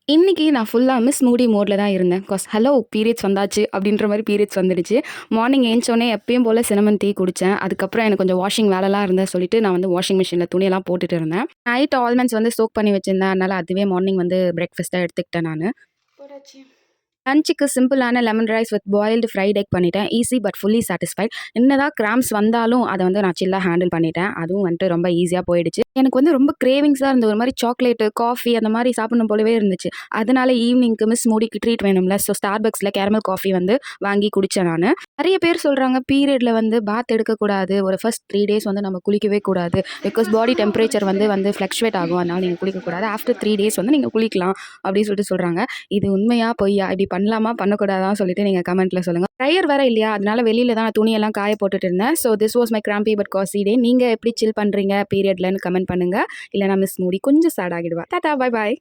இன்னைக்கு நான் ஃபுல்லா மிஸ் மூடி மோட்ல தான் இருந்தேன். ஹலோ பீரியட்ஸ் வந்தாச்சு அப்படின்ற மாரி பீரியட்ஸ் வந்துடுச்சு. மார்னிங் எந்திச்சோனே எப்பயும் போல சினமன் டீ குடிச்சேன். அதுக்கப்புறம் எனக்கு கொஞ்சம் வாஷிங் வேலைலாம் இருந்தா சொல்லிட்டு நான் வந்து வாஷிங் மிஷின்ல துணியெல்லாம் போட்டுட்டு இருந்தேன். நைட் ஆல்மண்ட்ஸ் வந்து சோக் பண்ணி வச்சிருந்தேன். அதனால அதுவே மார்னிங் வந்து பிரேக்ஃபாஸ்ட்டா எடுத்துக்கிட்டேன் நானு. போட்டாச்சு. லஞ்சுக்கு சிம்பிளான lemon rice with boiled fried egg பண்ணிட்டேன். Easy but fully satisfied. என்னதான் கிராம்ஸ் வந்தாலும் அத வந்து நான் சில்லா ஹேண்டில் பண்ணிட்டேன். அதுவும் வந்துட்டு ரொம்ப ஈஸியா போயிடுச்சு. எனக்கு வந்து ரொம்ப கிரேவிங்ஸா இருந்தது. ஒரு மாரி சாக்லேட்டு, காஃபி அந்த மாரி சாப்பிடணும் போலவே இருந்துச்சு. அதனால ஈவினிங்க்கு மிஸ் மூடிக்கு ட்ரீட் வேணும்ல. ஸோ ஸ்டார்பக்ஸ்ல கேரமல் காஃபி வந்து வாங்கி குடிச்சேன் நானு. நெறைய பேர் சொல்றாங்க பீரியட்ல வந்து பாத் எடுக்கக்கூடாது. ஒரு ஃபர்ஸ்ட் 3 டேஸ் வந்து நம்ம குளிக்கவே கூடாது. பிகாஸ் பாடி டெம்பரேச்சர் வந்து ஃப்ளக்சுவேட் ஆகும். அதனால நீங்க குளிக்கக்கூடாது. ஆஃப்டர் 3 டேஸ் வந்து நீங்க குளிக்கலாம் அப்படின்னு சொல்றாங்க. இது உண்மையா? பொய்யா? இப்படி பண்ணலாமா? பண்ணக்கூடாதான்னு சொல்லிட்டு நீங்க கமெண்ட்ல சொல்லுங்க. ட்ரையர் வேற இல்லையா? அதனால வெளியில தான் நான் துணியெல்லாம் காய போட்டுட்டு இருந்தேன். So this was my grumpy but cosy day. நீங்க எப்படி சில் பண்றீங்க பீரியட்லன்னு கமெண்ட் பண்ணுங்க. இல்லனா மிஸ் மூடி கொஞ்சம் சேட் ஆகிடுவா. டாடா பை பாய்.